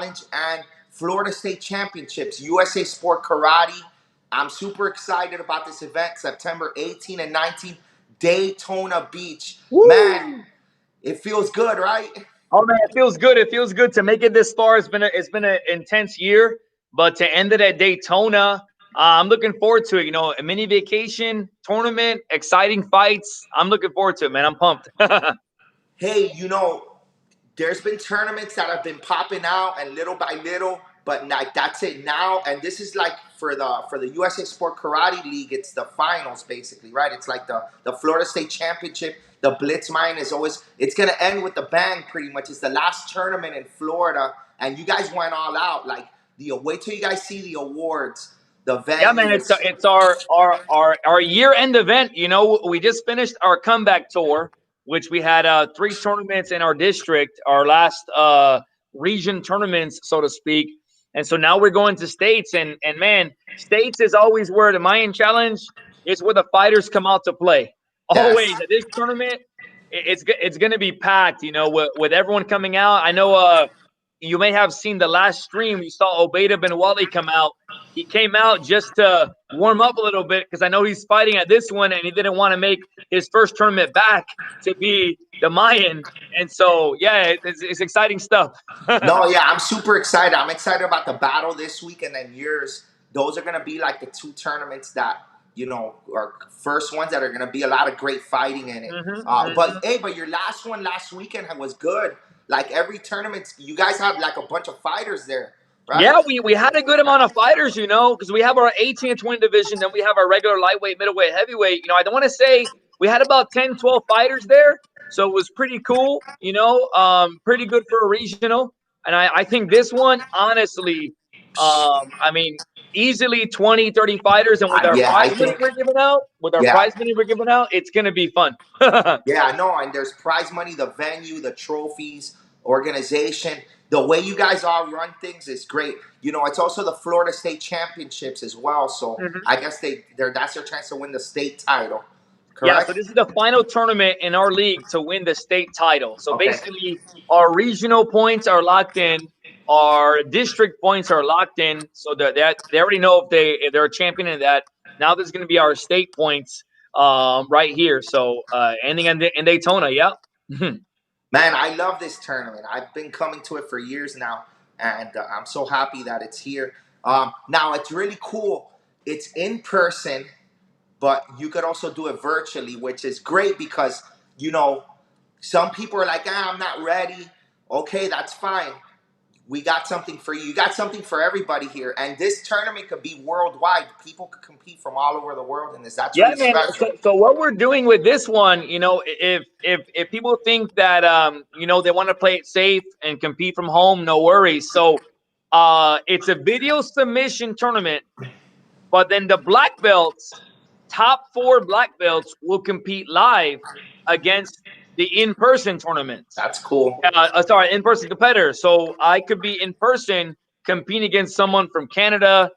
Challenge and Florida State Championships, USA Sport Karate. I'm super excited about this event, September 18 and 19, Daytona Beach. Woo! Man, it feels good, right? Oh man, it feels good. It feels good to make it this far. It's been an intense year, but to end it at Daytona, I'm looking forward to it. You know, a mini vacation, tournament, exciting fights. I'm looking forward to it, man. I'm pumped. Hey, there's been tournaments that have been popping out and little by little, but like that's it now. And this is like for the USA Sport Karate League, it's the finals basically, right? It's like the Florida State Championship. The Blitz Mayan is always, it's gonna end with the bang pretty much. It's the last tournament in Florida, and you guys went all out. Like wait till you guys see the awards, the Yeah, man, it's venues. it's our year end event. You know, we just finished our comeback tour, which we had 3 tournaments in our district, our last region tournaments, so to speak. And so now we're going to states, and man, states is always where the Mayan Challenge is, where the fighters come out to play. Always Yes. at this tournament, it's going to be packed. You know, with everyone coming out. I know you may have seen the last stream. You saw Obeida Ben Wally come out. He came out just to warm up a little bit because I know he's fighting at this one, and he didn't want to make his first tournament back to be the Mayan. And so, yeah, it's exciting stuff. No, yeah, I'm super excited. I'm excited about the battle this week and then yours. Those are gonna be like the 2 tournaments that are first ones that are gonna be a lot of great fighting in it. But your last one last weekend was good. Like every tournament, you guys have like a bunch of fighters there, right? Yeah, we had a good amount of fighters, you know, because we have our 18 and 20 division, then we have our regular lightweight, middleweight, heavyweight. You know, I don't want to say we had about 10, 12 fighters there. So it was pretty cool, you know, pretty good for a regional. And I think this one, honestly, I mean, easily 20, 30 fighters. And with our Yeah, I prize money think. we're giving out, Yeah, it's going to be fun. yeah, I know. And there's prize money, the venue, the trophies, organization. The way you guys all run things is great. It's also the Florida State Championships as well. So I guess that's their chance to win the state title. Yeah, Correct? so this is the final tournament in our league to win the state title. So Okay. basically, our regional points are locked in, our district points are locked in. So that they already know if they're a champion in that. Now there's going to be our state points right here. So ending in Daytona. Yeah. Man, I love this tournament. I've been coming to it for years now, and I'm so happy that it's here. Now, it's really cool. It's in person, but you could also do it virtually, which is great because, some people are like, I'm not ready. Okay, that's fine. We got something for you. You got something for everybody here. And this tournament could be worldwide. People could compete from all over the world in this. That's Yeah, really man. special. So what we're doing with this one, you know, if people think that you know, they want to play it safe and compete from home, no worries. So it's a video submission tournament, but then the black belts, top 4 black belts will compete live against the in-person tournaments. That's cool. Sorry, in-person competitors. So I could be in person competing against someone from Canada,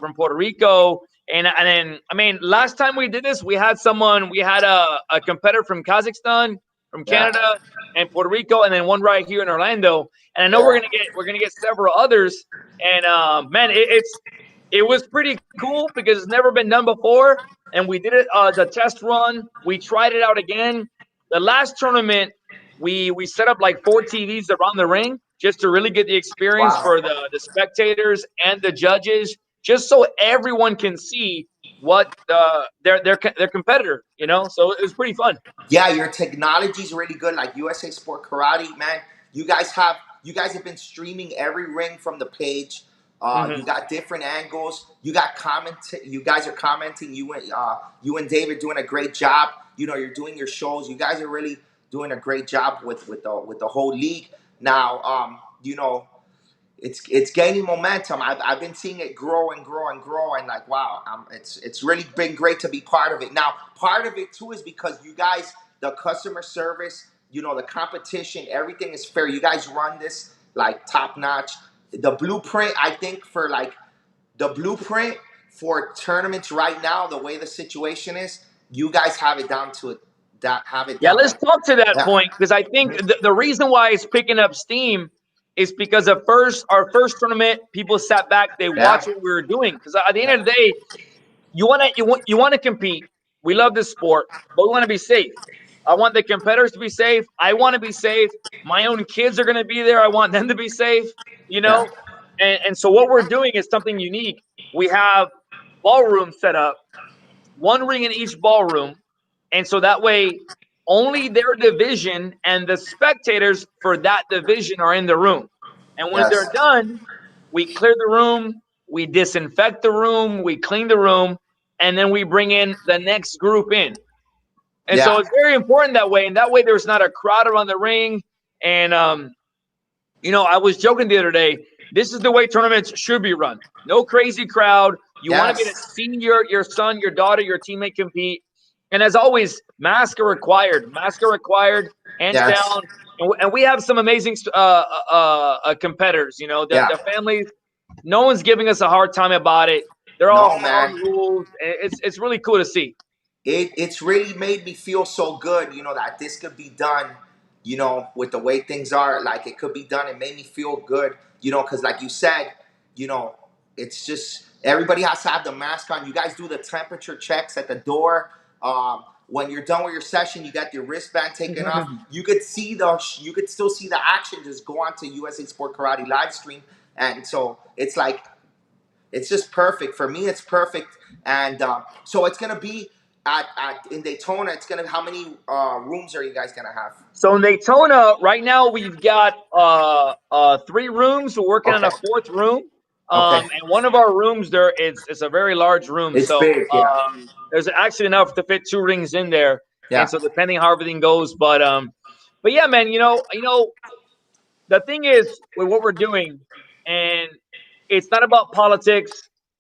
from Puerto Rico, and then I mean, last time we did this, we had a competitor from Kazakhstan, from Yeah. Canada, and Puerto Rico, and then one right here in Orlando. And I know Yeah. we're gonna get several others. And man, it was pretty cool because it's never been done before. And we did it the test run. We tried it out again. The last tournament, we set up like 4 TVs around the ring just to really get the experience Wow. for the spectators and the judges, just so everyone can see what their competitor, you know. So it was pretty fun. Yeah, your technology is really good. Like USA Sport Karate, man. You guys have been streaming every ring from the page. You got different angles. You got comment. You guys are commenting. You and David doing a great job. You're doing your shows. You guys are really doing a great job with the whole league. Now, it's gaining momentum. I've been seeing it grow and grow and grow, and like, wow, it's really been great to be part of it. Now, part of it too is because you guys, the customer service, the competition, everything is fair. You guys run this like top notch. The blueprint, I think, for like the blueprint for tournaments right now, the way the situation is, you guys have it down to it. Yeah, let's talk to that Yeah. point because I think the reason why it's picking up steam is because at first, our first tournament, people sat back, they Yeah. watched what we were doing. Because at the end Yeah. of the day, you want to compete. We love this sport, but we want to be safe. I want the competitors to be safe. I want to be safe. My own kids are going to be there. I want them to be safe. You Yeah. know, and so what we're doing is something unique. We have ballroom set up, one ring in each ballroom, and so that way only their division and the spectators for that division are in the room. And once they're Yes. done, we clear the room, we disinfect the room, we clean the room, and then we bring in the next group in. And so Yeah. it's very important that way. And that way there's not a crowd around the ring. And I was joking the other day. This is the way tournaments should be run. No crazy crowd. You want to be to Yes. see your son, your daughter, your teammate compete. And as always, masks are required. Masks are required, hands Yes. down. And we have some amazing competitors. Yeah. The families. No one's giving us a hard time about it. They're all No, following man. rules. It's really cool to see. It's really made me feel so good, that this could be done, with the way things are. Like, it could be done. It made me feel good, because like you said, you know, it's just everybody has to have the mask on. You guys do the temperature checks at the door. When you're done with your session, you got your wristband taken off. You could still see the action. Just go on to USA Sport Karate live stream, and so it's like it's just perfect for me. It's perfect, and so it's gonna be at in Daytona. It's gonna how many rooms are you guys gonna have? So in Daytona, right now we've got 3 rooms. We're working on Okay, a fourth room. okay, And one of our rooms there, it's a very large room. it's So big. Yeah, there's actually enough to fit 2 rings in there. And yeah, so depending how everything goes, but yeah, man, the thing is with what we're doing, and it's not about politics,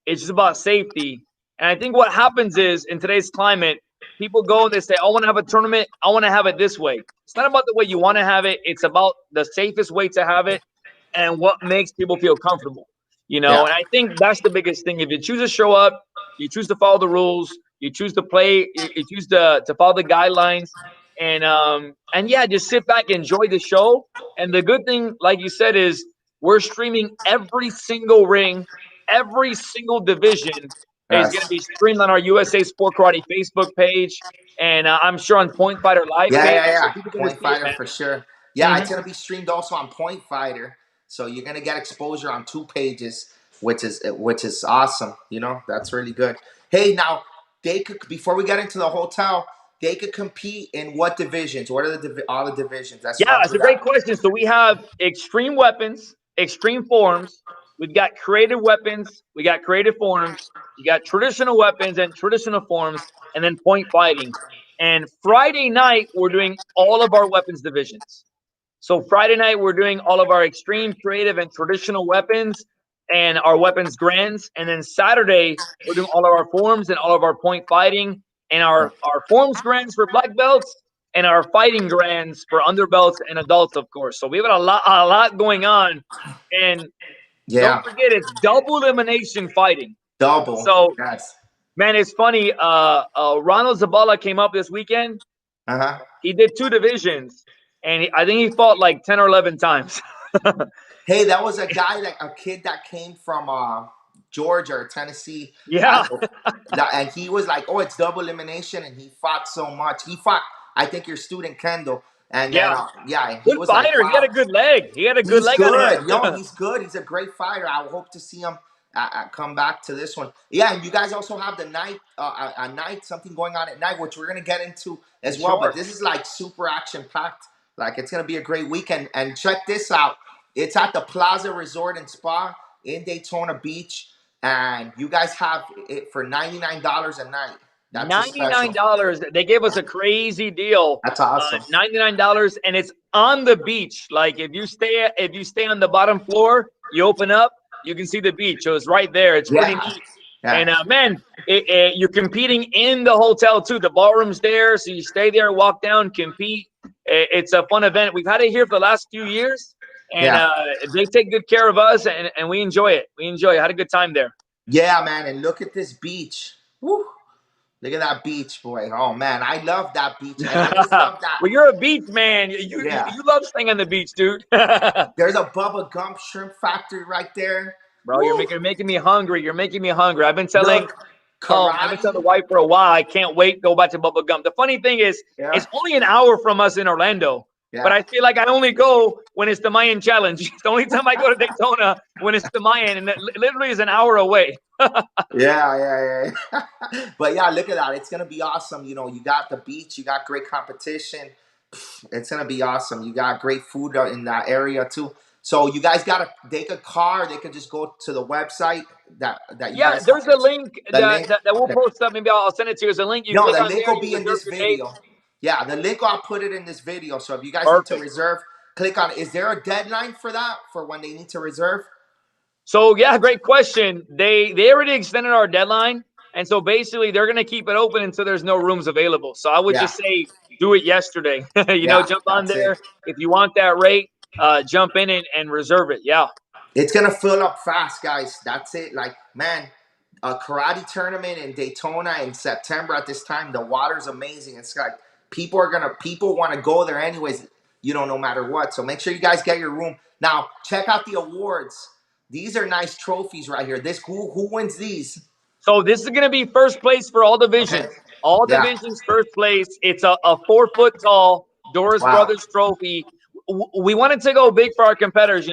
it's just about safety. And I think what happens is in today's climate, people go and they say, I want to have a tournament, I want to have it this way. It's not about the way you want to have it, it's about the safest way to have it and what makes people feel comfortable. yeah, And I think that's the biggest thing. If you choose to show up, you choose to follow the rules, you choose to play, you choose to follow the guidelines, and yeah, just sit back, enjoy the show. And the good thing, like you said, is we're streaming every single ring, every single division is going to yes. be streamed on our USA Sport Karate Facebook page, and I'm sure on Point Fighter Live Yeah, page, yeah, so yeah. people going to Point see it, Fighter man. for sure. Yeah, it's Hmm. gonna be streamed also on Point Fighter, so you're gonna get exposure on 2 pages, which is awesome. That's really good. Hey, now they could before we get into the hotel, they could compete in what divisions? What are all the divisions? Let's Yeah, run it's through a great that. question. So we have extreme weapons, extreme forms. We've got creative weapons. We got creative forms. You got traditional weapons and traditional forms, and then point fighting. And Friday night, we're doing all of our weapons divisions. So Friday night, we're doing all of our extreme, creative, and traditional weapons and our weapons grands. And then Saturday, we're doing all of our forms and all of our point fighting and our forms grands for black belts and our fighting grands for underbelts and adults, of course. So we have a lot going on. And don't Yeah, forget, it's double elimination fighting. double. So, Yes. man, it's funny. Ronald Zabala came up this weekend. Uh huh. He did 2 divisions, and I think he fought like 10 or 11 times. Hey, that was a kid that came from Georgia or Tennessee. Yeah, And he was like, "Oh, it's double elimination," and he fought so much. He fought, I think, your student Kendall, and then yeah. yeah, he Good was like, fighter. He had "Wow, a good leg. He had a good he's leg on good, yo, him. he's good. He's a great fighter. I hope to see him come back to this one." Yeah, and you guys also have the night, a night, something going on at night, which we're gonna get into as well. But Sure. this is like super action packed. Like, it's gonna be a great weekend. And check this out. It's at the Plaza Resort and Spa in Daytona Beach, and you guys have it for $99 a night. That's a special. $99. They gave us a crazy deal. That's awesome. $99, and it's on the beach. Like if you stay on the bottom floor, you open up, you can see the beach. So it's right there. It's pretty Yeah, neat. yeah, And man, you're competing in the hotel too. The ballroom's there, so you stay there, walk down, compete. It's a fun event. We've had it here for the last few years, and yeah, they take good care of us, and we enjoy it. We enjoy it. Had a good time there. yeah, man. And look at this beach. Woo. Look at that beach, boy. Oh man, I love that beach, and I just love that. Well, you're a beach man. Yeah, You love staying on the beach, dude. there's a Bubba Gump shrimp factory right there. Bro, Woo! you're making me hungry. You're making me hungry. Look, I've been telling the karate. wife for a while. I can't wait to go back to Bubba Gum. The funny thing is, Yeah, it's only an hour from us in Orlando, but yeah. I feel like I only go when it's the Mayan Challenge. It's the only time I go to Daytona when it's the Mayan, and it literally is an hour away. Yeah. But yeah, look at that. It's gonna be awesome. You know, you got the beach, you got great competition. It's gonna be awesome. You got great food in that area too. So you guys gotta take a car. They can just go to the website that you Yeah, guys. there's a link The link. that we'll Okay. post up. Maybe I'll send it to you. There's a link. You No, click the on link there, will you be in reserve this your date. video. Yeah, the link I'll put it in this video. So if you guys need to Perfect. reserve, click on it. Is there a deadline for that? For when they need to reserve? So yeah, great question. They already extended our deadline, and so basically they're gonna keep it open until there's no rooms available. So I would Yeah, just say do it yesterday. yeah, Jump on that's it. there if you want that rate. Jump in and reserve it. Yeah. It's gonna fill up fast, guys. That's it. Like, man, a karate tournament in Daytona in September at this time, the water's amazing. It's like people want to go there anyways, no matter what. So make sure you guys get your room. Now, check out the awards. These are nice trophies right here. This who wins these? So this is gonna be first place for all Okay. divisions. All Yeah. divisions first place. It's a 4 foot tall Doris Wow. Brothers trophy. We wanted to go big for our competitors.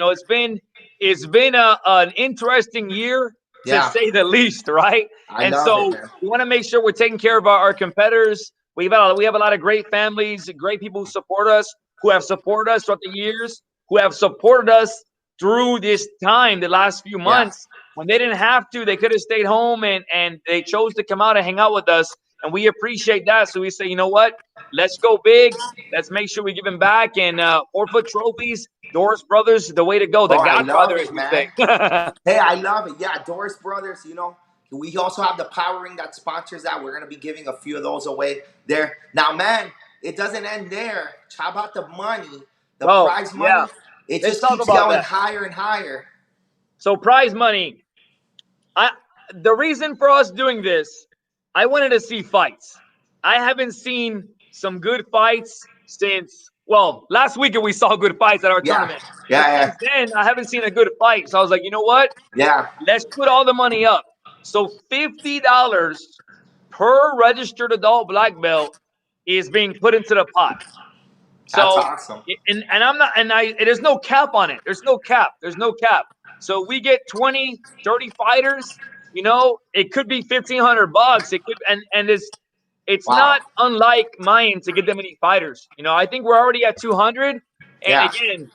It's been an interesting year to Yeah. say the least, right? I And love it, so man. we want to make sure we're taking care of our competitors. We have a lot of great families, great people who support us, who have supported us throughout the years, who have supported us through this time, the last few Yeah. months. When they didn't have to, they could have stayed home and they chose to come out and hang out with us. And we appreciate that. So we say, you know what? Let's go big. Let's make sure we give them back. And 4 foot trophies, Doris Brothers, the way to go. The Oh, I Godfather, love as it, we say. man. Hey, I love it. Yeah, Doris Brothers, we also have the Power Ring that sponsors that. We're going to be giving a few of those away there. Now, man, it doesn't end there. How about the money, the Oh, prize yeah. money? It Let's just talk keeps about going that. higher and higher. So prize money. I The reason for us doing this, I wanted to see fights. I haven't seen some good fights since last weekend we saw good fights at our Yeah, tournament. But yeah, since then, I haven't seen a good fight. So I was like, you know what? yeah. Let's put all the money up. So $50 per registered adult black belt is being put into the pot. That's So awesome. and I'm not and I there's no cap on it. There's no cap. There's no cap. So we get 20, 30 fighters, it could be $1,500. It could and it's Wow. not unlike mine to get that many fighters. I think we're already at 200. And Yeah. again,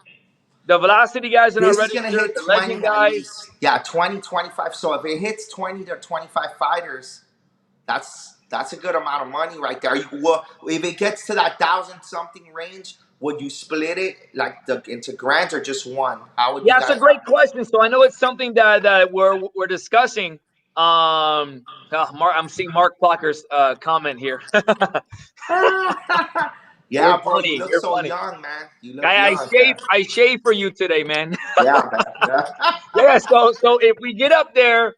the velocity guys are not This is going to registered, hit the 20 legend at guys. least. Yeah, 20, 25. So if it hits 20 to 25 fighters, that's a good amount of money right there. If it gets to that thousand something range, would you split it into grands or just one? How would you Yeah, it's a guys? great question. So I know it's something that we're discussing. I'm seeing Mark Plocker's comment here. You're Yeah, bro, you funny. look You're so funny. young, man. You look Guy, young. Yeah, I shave for you today, man. yeah, man. Yeah. Yeah. So if we get up there,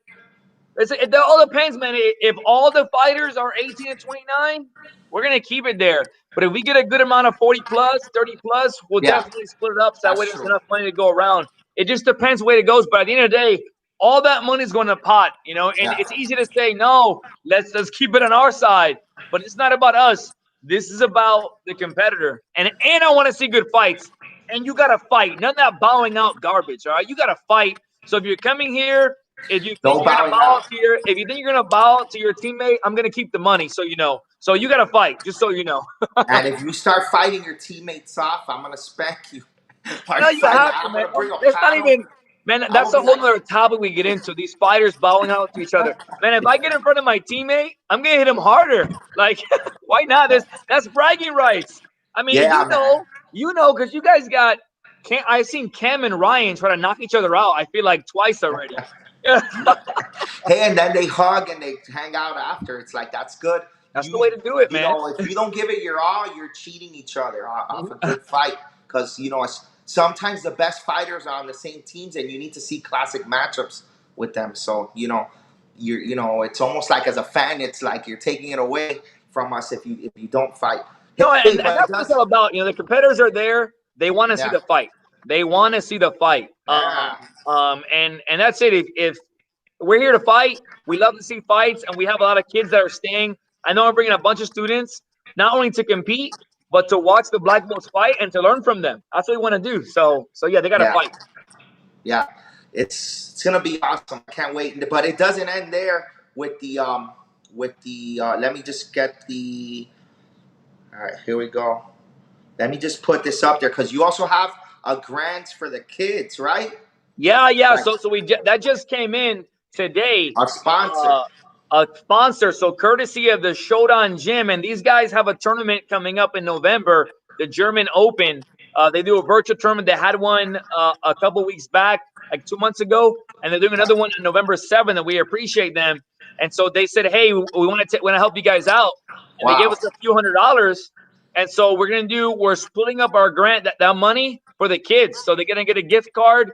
it all depends, man. If all the fighters are 18 and 29, we're gonna keep it there. But if we get a good amount of 40 plus, 30 plus, we'll Yeah, definitely split it up so that way that's there's true. enough money to go around. It just depends the way it goes. But at the end of the day, all that money's going to pot, and Yeah. it's easy to say no, let's keep it on our side. But it's not about us. This is about the competitor. And I want to see good fights. And you gotta fight. None of that bowing out garbage. All right. You gotta fight. So if you're coming here, if you think No you're gonna bowing bow out out. to your, if you think you're gonna bow out to your teammate, I'm gonna keep the money, so you know. So you gotta fight, just so you know. And if you start fighting your teammates off, I'm gonna spank you. Are No, you you fighting? have to, I'm man. gonna bring a That's not paddle. even, man. I'm That's gonna a be whole like, other topic we get into. These fighters bowing out to each other, man. If I get in front of my teammate, I'm gonna hit him harder. Like, why not? That's bragging rights. I mean, yeah, man. because you guys got. I've seen Cam and Ryan try to knock each other out. I feel like twice already. Yeah, Hey, and then they hug and they hang out after. It's like that's good. that's the way to do it, man. If you don't give it your all, you're cheating each other off a Mhm. good fight. Because sometimes the best fighters are on the same teams, and you need to see classic matchups with them. So you know, it's almost like as a fan, it's like you're taking it away from us if you don't fight. No, Hey, and but it that's what it's does. all about. The competitors are there. They want to see Yeah, the fight. They want to see the fight. yeah, And that's it. If we're here to fight, we love to see fights, and we have a lot of kids that are staying. I know I'm bringing a bunch of students not only to compete, but to watch the black belts fight and to learn from them. That's what we want to do. So yeah, they got to yeah, fight. yeah. It's gonna be awesome. I can't wait. But it doesn't end there with the. Let me just get the. All right, here we go. Let me just put this up there because you also have a grants for the kids, right? Yeah, yeah. Like So that just came in today. a sponsor. Uh, a sponsor, so courtesy of the Showdown Gym, and these guys have a tournament coming up in November, the German Open. They do a virtual tournament. They had one a couple weeks back, like 2 months ago, and they're doing another one on November 7th. And we appreciate them. And so they said, "Hey, we want to help you guys out," and they gave Wow. us a few $100s. And so we're splitting up our grant that money for the kids, so they're gonna get a gift card.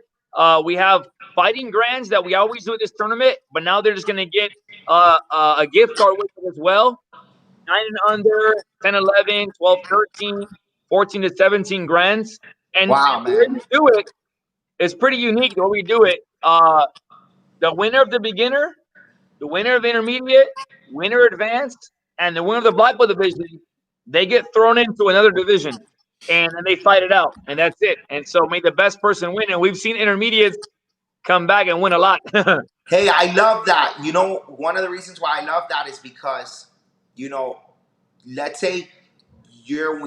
We have fighting grants that we always do at this tournament, but now they're just gonna get a gift card with it as well. 9 and under, 10, 11, 12, 13, 14 to 17 grants. And Wow, the way man. we do it is pretty unique. The way we do it, the winner of the beginner, the winner of the intermediate, winner advanced, and the winner of the black belt division, they get thrown into another division. And then they fight it out. And that's it. And so may the best person win. And we've seen intermediates come back and win a lot. Hey, I love that. You know, one of the reasons why I love that is because, you know, let's say you're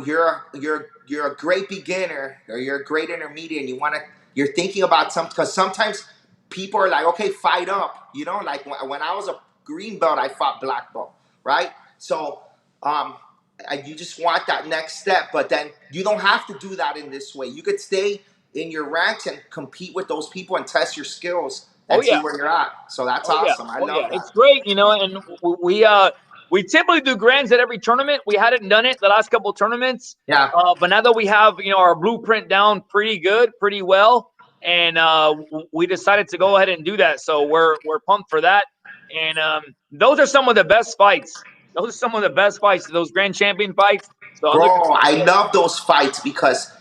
a great beginner or you're a great intermediate and you're thinking about something because sometimes people are like, okay, fight up. You know, like when I was a green belt, I fought black belt, right? So um, you just want that next step, but then you don't have to do that in this way. You could stay in your ranks and compete with those people and test your skills Oh and see yeah. where you're at. So that's Oh yeah, awesome. I oh yeah, love that. it's great, and we typically do grands at every tournament. We hadn't done it the last couple of tournaments, Yeah. but now that we have our blueprint down pretty good, pretty well, and we decided to go ahead and do that. So we're pumped for that, and those are some of the best fights. Those are some of the best fights. Those grand champion fights. So I'm looking Bro, forward I to it. love those fights because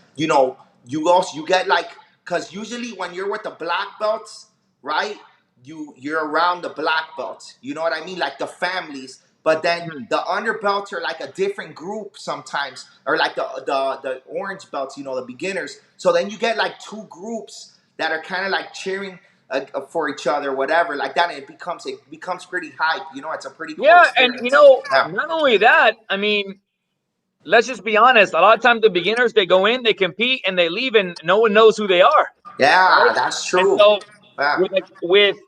you get like because usually when you're with the black belts, right? You're around the black belts. You know what I mean? Like the families. But then Mhm. the underbelts are like a different group sometimes, or like the orange belts. You know, the beginners. So then you get like two groups that are kind of like cheering for each other, whatever, like that. And it becomes pretty hype. You know, it's a pretty cool Yeah, and experience. Yeah. not only that, I mean, let's just be honest. A lot of times, the beginners they go in, they compete, and they leave, and no one knows who they are, Yeah, right? that's And true. so, Yeah.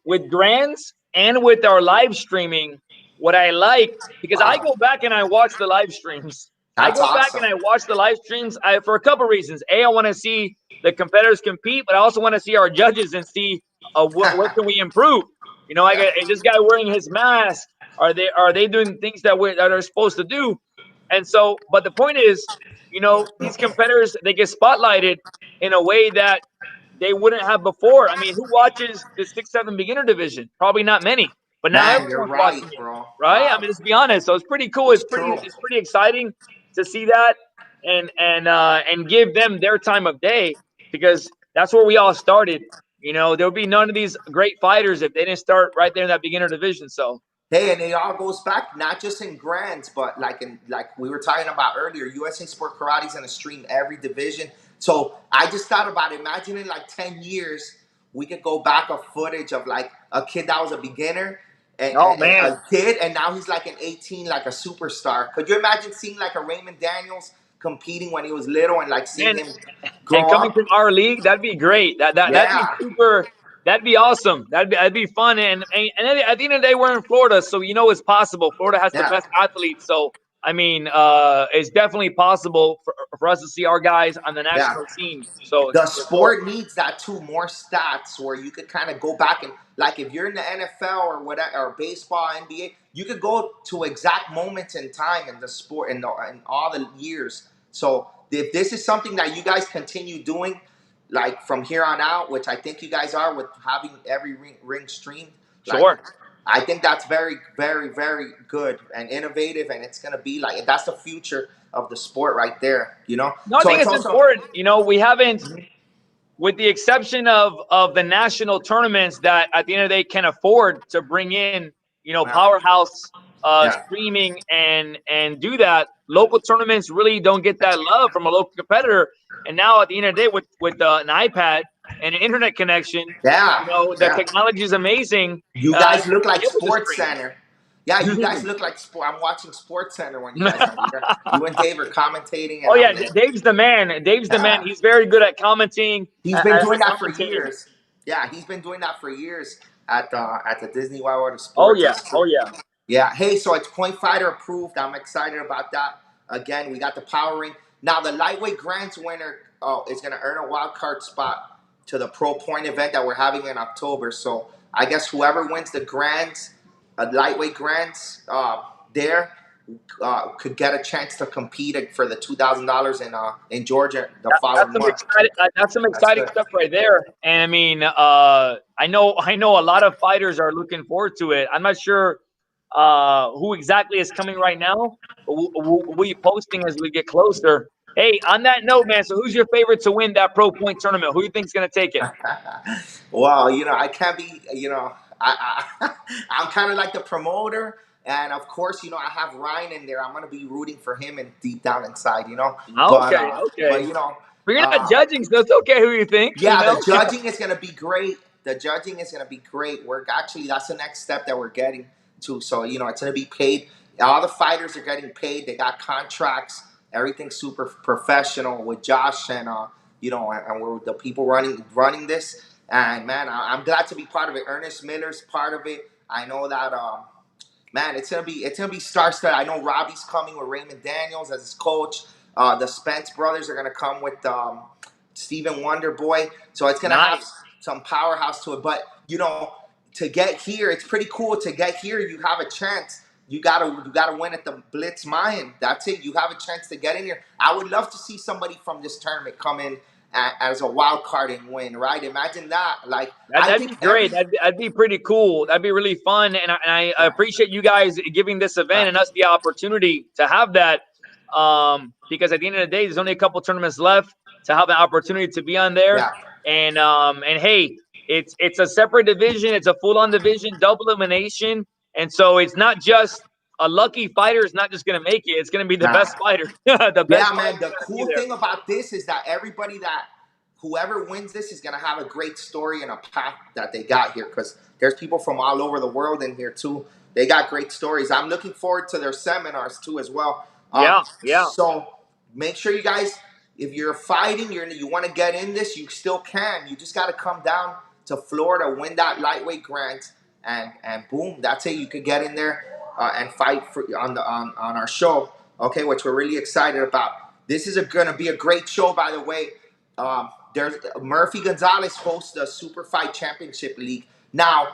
with grands and with our live streaming, what I like because I Wow. go back and I watch the live streams. I That's go back awesome. and I watch the live streams for a couple reasons. A, I want to see the competitors compete, but I also want to see our judges and see what can we improve. I Yeah. got is this guy wearing his mask? Are they doing things that are supposed to do? And so, but the point is, these competitors they get spotlighted in a way that they wouldn't have before. I mean, who watches the 6-7 beginner division? Probably not many. But now Man, you're everyone's right, watching it, bro. right? I Wow. mean, let's be honest. So it's pretty cool. It's true. It's pretty exciting to see that and give them their time of day because that's where we all started. There would be none of these great fighters if they didn't start right there in that beginner division. So Hey, and it all goes back not just in grands, but like we were talking about earlier, USA Sport Karate's gonna stream every division. So I just thought about it. Imagine in like 10 years, we could go back of footage of like a kid that was a beginner oh and man, a kid, and now he's like an 18, like a superstar. Could you imagine seeing like a Raymond Daniels competing when he was little and like seeing man, him and grow coming up? from our league, that'd be great. That'd be Yeah. super. That'd be awesome. That'd be fun. And at the end of the day, we're in Florida, so it's possible. Florida has the Yeah. best athletes, so I mean, it's definitely possible for us to see our guys on the Yeah. national scene. So The for sure. sport needs that too, more stats where you could kind of go back and like if you're in the NFL or whatever or baseball, NBA, you could go to exact moments in time in the sport in all the years. So if this is something that you guys continue doing, like from here on out, which I think you guys are with having every ring streamed, like Sure. I think that's very, very, very good and innovative, and it's gonna be like that's the future of the sport right there. You know, No, I so think it's it's also important. You know, we haven't, with the exception of the national tournaments that at the end of the day can afford to bring in, you know, yeah, powerhouse yeah, streaming and do that. Local tournaments really don't get that love from a local competitor. And now at the end of the day, with an iPad and an internet connection, yeah, you know, the yeah. technology is amazing. You You guys look can like be able to Sports stream. Center. Yeah, you guys look like sport. I'm watching Sports Center when you guys are here. You and Dave are commentating, and Oh yeah, I'm there. Dave's the man. Dave's the man. He's very good at commenting. He's been doing that for Commentating. years. Yeah, he's been doing that for years at the Disney World of Oh Sports. yeah. It's Oh true. yeah. Yeah. Hey, so it's Point Fighter approved. I'm excited about that. Again, we got the power ring. Now the lightweight grants winner is going to earn a wild card spot to the Pro Point event that we're having in October. So I guess whoever wins the grants, lightweight grants, there could get a chance to compete for the $2,000 in Georgia the That's following some month. exciting. That's some That's exciting good. stuff right there. And I mean, I know a lot of fighters are looking forward to it. I'm not sure who exactly is coming right now, but we'll be posting as we get closer. Hey, on that note, man. So, who's your favorite to win that Pro Point tournament? Who do you think's going to take it? Well, I can't be, I'm kind of like the promoter. And of course, I have Ryan in there. I'm going to be rooting for him and deep down inside, But, Okay, okay. But you're not uh, judging, so it's okay who you think. You yeah, the know. judging is going to be great. The judging is going to be great. We're actually, that's the next step that we're getting to. So, it's going to be paid. All the fighters are getting paid. They got contracts. Everything's super professional with Josh and we're the people running this. And man, I'm glad to be part of it. Ernest Miller's part of it. I know that man, it's gonna be star-studded. I know Robbie's coming with Raymond Daniels as his coach. The Spence brothers are gonna come with Stephen Wonder Boy. So it's gonna have Nice. some powerhouse to it. But to get here, it's pretty cool. To get here, you have a chance. You gotta win at the Blitz Mayan. That's it. You have a chance to get in here. I would love to see somebody from this tournament come in as a wild card and win. Right? Imagine that. Like I That'd be think every great. That'd be pretty cool. That'd be really fun. And I appreciate you guys giving this event and us the opportunity to have that. Because at the end of the day, there's only a couple tournaments left to have the opportunity to be on there. yeah. And hey, it's a separate division. It's a full on division, double elimination. And so it's not just a lucky fighter is not just going to make it. It's going to be the Nah. best fighter. The Yeah, best fighter man. is The going to be cool there. thing about this is that whoever wins this is gonna have a great story and a path that they got here because there's people from all over the world in here too. They got great stories. I'm looking forward to their seminars too as well. Yeah, yeah. So make sure you guys, if you're fighting, you want to get in this, you still can. You just got to come down to Florida, win that lightweight grant, and boom, that's it. You could get in there and fight on our show. Okay, which we're really excited about. This is going to be a great show, by the way. There's Murphy Gonzalez hosts the Super Fight Championship League now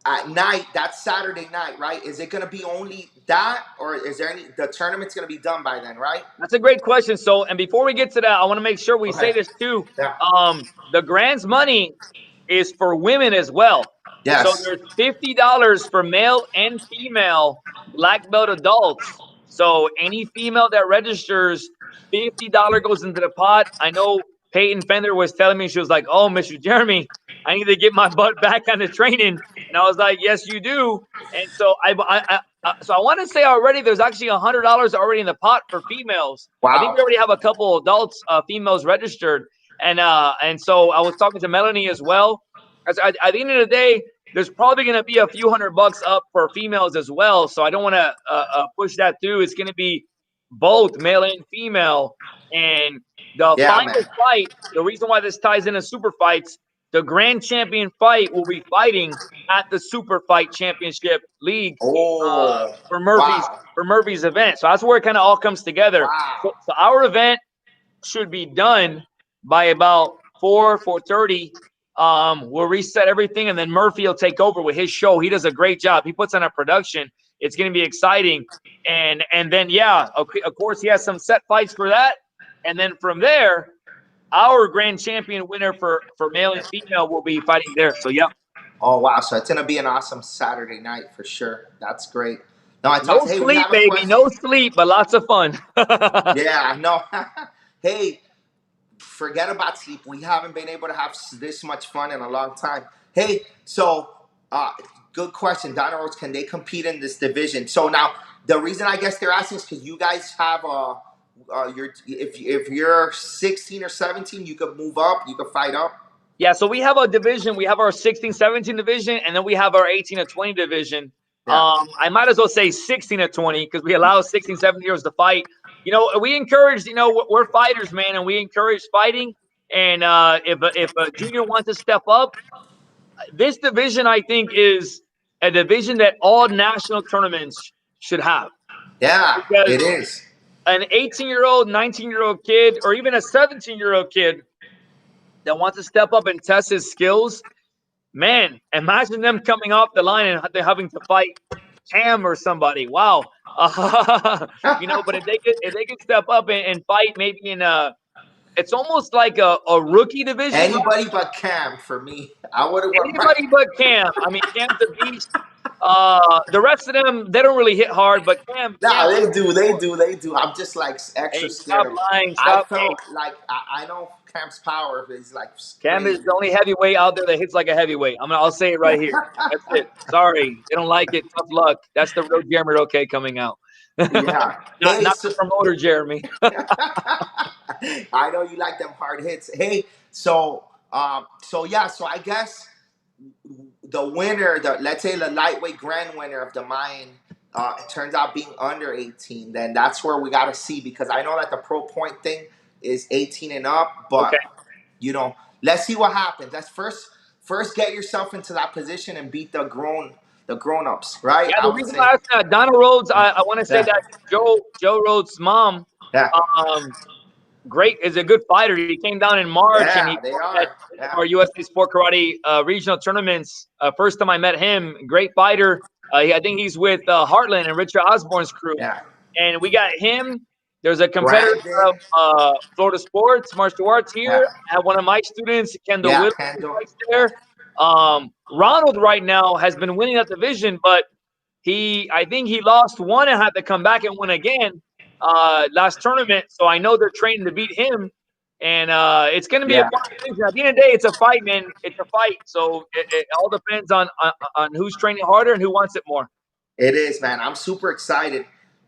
at night. That's Saturday night, right? Is it going to be only that, or is there any? The tournament's going to be done by then, right? That's a great question. So, and before we get to that, I want to make sure we Okay. say this too. Yeah. The grants money is for women as well. So Yes. there's $50 for male and female black belt adults. So any female that registers, $50 goes into the pot. I know Peyton Fender was telling me, she was like, "Oh, Mr. Jeremy, I need to get my butt back on the training." And I was like, "Yes, you do." And so so I want to say already there's actually $100 already in the pot for females. I think Wow. we already have a couple adults, females registered, and so I was talking to Melanie as well. As at the end of the day, there's probably going to be a few $100 up for females as well. So I don't want to push that through. It's going to be both male and female, and the Yeah, final man. fight. The reason why this ties into super fights, the grand champion fight will be fighting at the Super Fight Championship League Oh. for Murphy's Wow. event. So that's where it kind of all comes together. Wow. So our event should be done by about 4:30. We'll reset everything, and then Murphy will take over with his show. He does a great job. He puts on a production. It's going to be exciting, and then yeah, of course he has some set fights for that, and then from there, our grand champion winner for male and female will be fighting there. So yeah. Oh wow! So it's gonna be an awesome Saturday night for sure. That's great. No, I No talked. Hey, we sleep, have a baby. question. No sleep, but lots of fun. Yeah, no. Hey, forget about sleep. We haven't been able to have this much fun in a long time. Hey, so uh, good question, Donna Rose. Can they compete in this division? So now the reason I guess they're asking is because you guys have your if you're 16 or 17, you could move up, you could fight up. Yeah, so we have a division. We have our 16, 17 division, and then we have our 18 to 20 division. Yeah, I might as well say 16 to 20 because we allow 16, 17-year-olds to fight. We encourage, we're fighters, man, and we encourage fighting. And if a junior wants to step up, this division, I think, is a division that all national tournaments should have yeah, because it is. an 18-year-old, 19-year-old kid, or even a 17-year-old kid that wants to step up and test his skills, man, imagine them coming off the line and they're having to fight Cam or somebody. Wow. But if they could step up and fight maybe it's almost like a rookie division, right? Anybody but Cam for me. I would have won my. Anybody but Cam. I mean, Cam's a beast. The rest of them, they don't really hit hard, but Cam No, they hits do, they hard. do, they do. I'm just like extra Hey, scared stop of. lying. I Stop. Hey, felt like I know Cam's power is like Cam is crazy. the only heavyweight out there that hits like a heavyweight. I'll say it right here. That's it. Sorry, they don't like it. Tough luck. That's the real Jeremy Roque coming out. Yeah. not Hey, not so the promoter Jeremy. I know you like them hard hits. Hey, so yeah, so I guess the winner, let's say the lightweight grand winner of the Mayan, it turns out being under 18. Then that's where we got to see because I know that the pro point thing is 18 and up, Okay. but let's see what happens. Let's first get yourself into that position and beat the grown ups, right? Yeah, I the would reason say, why I asked that, Donna Rhodes, I want to say yeah, that Joe Rhodes' mom, yeah, um, great, is a good fighter. He came down in March and he yeah. They fought at are, one of yeah, our USA Sport Karate regional tournaments. First time I met him, great fighter. I think he's with Heartland and Richard Osborne's crew. yeah. And we got him. There's a competitor Brandon, of Florida Sports, martial arts here. yeah, I have one of my students, Kendall yeah, Williams, who Kendall, fights yeah, there. Ronald right now has been winning that division, but I think he lost one and had to come back and win again last tournament. So I know they're training to beat him, and it's going to be a yeah. fun division. At the end of the day, it's a fight, man. It's a fight. So it all depends on who's training harder and who wants it more. It is, man. I'm super excited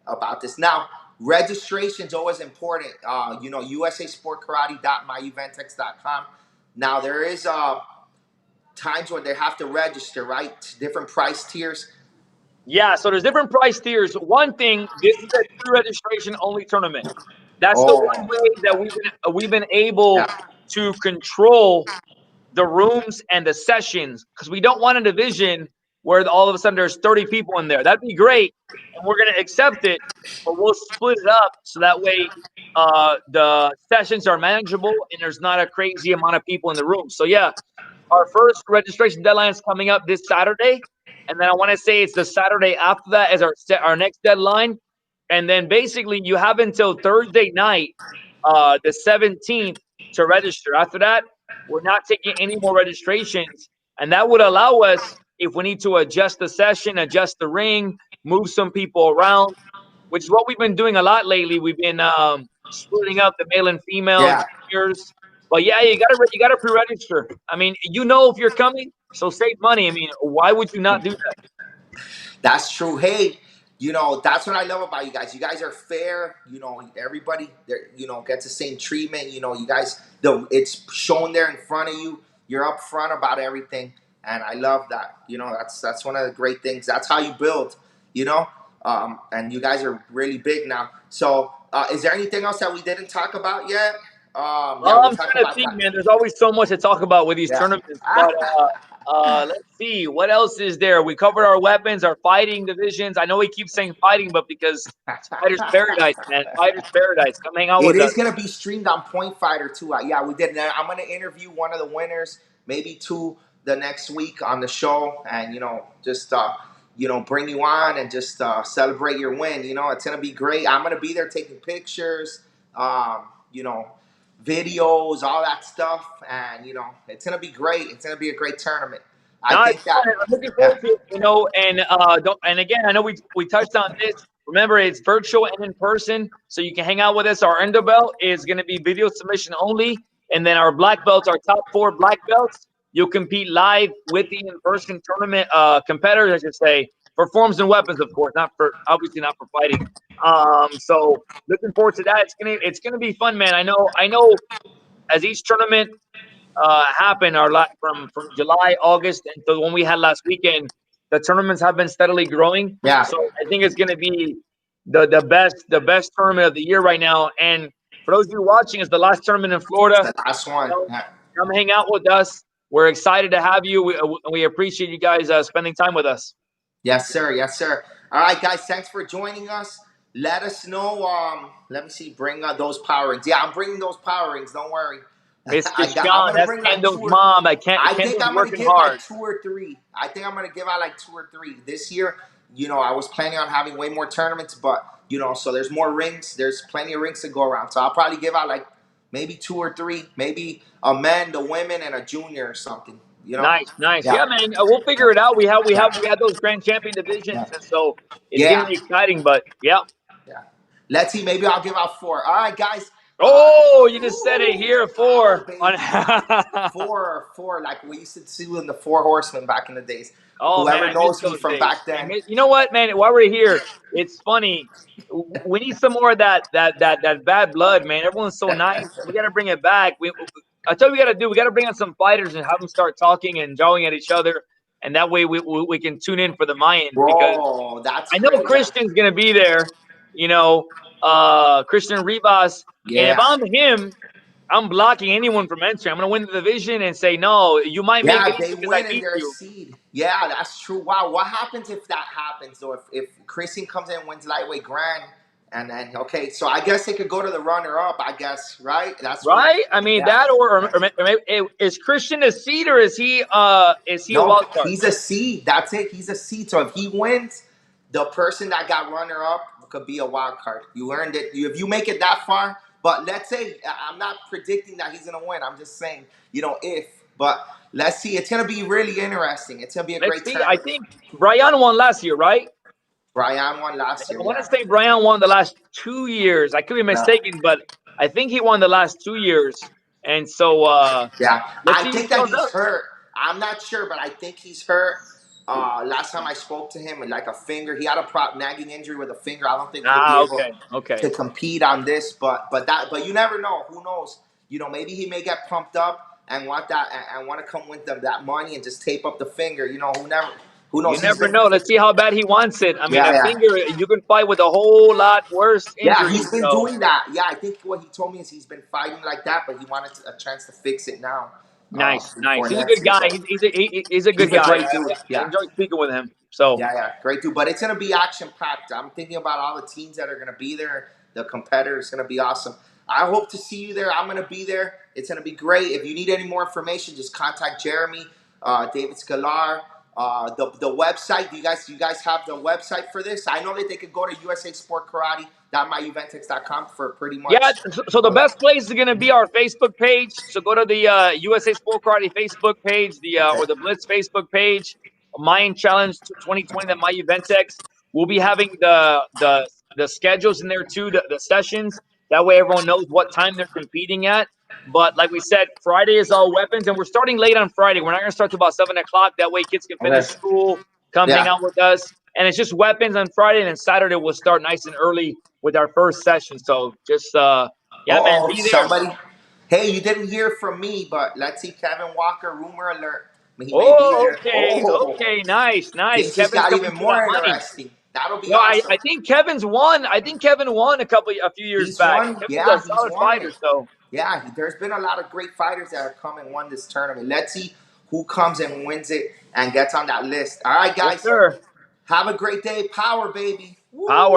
about this. Now, registration's always important. USASportKarate.myeventx.com. Now, there is times when they have to register, right? Different price tiers. Yeah, so there's different price tiers. One thing, this is a pre-registration only tournament. That's the Oh, one way that we've been able yeah, to control the rooms and the sessions because we don't want a division where all of a sudden there's 30 people in there. That'd be great, and we're gonna accept it, but we'll split it up so that way the sessions are manageable and there's not a crazy amount of people in the room. So yeah, our first registration deadline is coming up this Saturday, and then I want to say it's the Saturday after that as our next deadline, and then basically you have until Thursday night, the 17th, to register. After that, we're not taking any more registrations, and that would allow us if we need to adjust the session, adjust the ring, move some people around, which is what we've been doing a lot lately. We've been splitting up the male and female yeah. juniors. But yeah, you gotta pre-register. I mean, if you're coming, so save money. I mean, why would you not do that? That's true. Hey, that's what I love about you guys. You guys are fair. Everybody, gets the same treatment. You guys, it's shown there in front of you. You're upfront about everything, and I love that. That's one of the great things. That's how you build. You know, and you guys are really big now. So, is there anything else that we didn't talk about yet? Yeah, we I'm talked trying to about think, that. man. There's always so much to talk about with these Yeah. tournaments. But let's see, what else is there? We covered our weapons, our fighting divisions. I know we keep saying fighting, but because it's Fighters Paradise, man. Fighters Paradise. Come hang out It with us. is going to be streamed on Point Fighter too. Yeah, we did. I'm going to interview one of the winners, maybe two, the next week on the show, and just bring you on and just celebrate your win. It's going to be great. I'm going to be there taking pictures, um, you know, videos, all that stuff, and it's going to be great. It's going to be a great tournament. I No, it's think that. fun. I'm looking Yeah. forward to it. Don't, and again, I know we touched on this. Remember, it's virtual and in person, so you can hang out with us. Our endo belt is going to be video submission only, and then our black belts, our top 4 black belts, you'll compete live with the in-person tournament competitors, I should say, for forms and weapons, of course, not for obviously not for fighting. So looking forward to that. It's gonna be fun, man. I know. As each tournament happen from July, August, and the one we had last weekend, the tournaments have been steadily growing. Yeah. So I think it's going to be the best tournament of the year right now. And for those of you watching, it's the last tournament in It's Florida. the last one. You know, Yeah. come hang out with us. We're excited to have you. We appreciate you guys spending time with us. Yes, sir. Yes, sir. All right, guys. Thanks for joining us. Let us know. Let me see. Bring those power rings. Yeah, I'm bringing those power rings. Don't worry. Mr. I'm Sean, gonna that's bring like Kendo's two or. mom. I think Kendo's I'm gonna working give hard. like 2 or 3. I think I'm gonna give out like 2 or 3 this year. I was planning on having way more tournaments, but so there's more rings. There's plenty of rings to go around. So I'll probably give out like maybe 2 or 3, maybe a men, the women, and a junior or something. Nice, nice. Yeah, Yeah, man. We'll figure it out. We have we yeah, have we had those grand champion yeah, divisions, and so it's going to yeah, be exciting. But yeah. yeah. Let's see. Maybe I'll give out 4. All right, guys. Uh, Oh, you just said it Woo! here Power, for on. baby. Yeah. Four, like we used to see in the Four Horsemen back in the days. Oh man, Whoever I miss knows me those from days. back then. You know what, man? While we're here, it's funny. We need some more of that bad blood, man. Everyone's so nice. We got to bring it back. I tell you, we got to do. We got to bring on some fighters and have them start talking and jawing at each other, and that way we can tune in for the Mayans because Bro, that's I know great. Yeah. Christian's gonna be there, you know, Christian Rivas. And if Yeah. I'm him, I'm blocking anyone from entering. I'm gonna win the division and say, no, you might make Yeah, it they because I win and beat they're a you. seed. Yeah, that's true. Wow, what happens if that happens? Or if Christian comes in and wins lightweight grand, and then okay, so I guess they could go to the runner up. I guess, right? That's what. Right? I mean Yeah. that or maybe, is Christian a seed or is he a No, wild card? he's a seed. That's it. He's a seed. So if he wins, the person that got runner up could be a wild card. You earned it. If you make it that far, but let's say I'm not predicting that he's gonna win. I'm just saying, if. But let's see. It's gonna be really interesting. It's gonna be a Let's great see. I tournament. think Brian won last year, right? Brian won last I year. want to Yeah. say Brian won the last 2 years. I could be Yeah. mistaken, but I think he won the last 2 years. And so Yeah. let's I see who think that shows he's up. hurt. I'm not sure, but I think he's hurt. Last time I spoke to him, like a finger, he had a nagging injury with a finger. I don't think he'll be Ah, able okay, okay. to compete on this. But you never know. Who knows? Maybe he may get pumped up and want that and want to come with that money and just tape up the finger. Who You knows? He's never been know. Let's see how bad he wants it. I mean, yeah, a yeah. finger, you can fight with a whole lot worse Yeah, injuries. he's been So doing that. Yeah, I think what he told me is he's been fighting like that, but he wanted a chance to fix it now nice, nice. before He's a next good year. guy. So He's a good he's a guy. great dude. I Yeah. enjoy speaking with him. So Yeah, yeah, great dude. But it's gonna be action packed. I'm thinking about all the teams that are gonna be there. The competitors gonna be awesome. I hope to see you there. I'm gonna be there. It's gonna be great. If you need any more information, just contact Jeremy, David Scalar. The website. Do you guys have the website for this? I know that they could go to USA Sport Karate.myuventex.com for pretty yeah, much. so the best place is going to be our Facebook page. So go to the USA Sport Karate Facebook page, or Okay. the Blitz Facebook page, Mayan Challenge 2020, that My Uventex. We'll be having the schedules in there too, the sessions. That way everyone knows what time they're competing at. But like we said, Friday is all weapons, and we're starting late on Friday. We're not going to start till about 7 o'clock. That way kids can Okay. finish school, come hang Yeah. out with us, and it's just weapons on Friday, and then Saturday we'll start nice and early with our first session. So just yeah, man, Oh, be there. somebody. Hey, you didn't hear from me, but let's see. Kevin Walker, rumor alert. He may be Oh, there. okay, Oh, okay, nice, nice. things just Kevin's got coming even for that more money. interesting. That'll be Well, awesome. I think Kevin's won. I think Kevin won a few years He's back. won. Kevin's a Yeah, he's solid won fighter. it. So Yeah, there's been a lot of great fighters that have come and won this tournament. Let's see who comes and wins it and gets on that list. All right, yes, guys. sir. Have a great day. Power, baby. Power. Woo!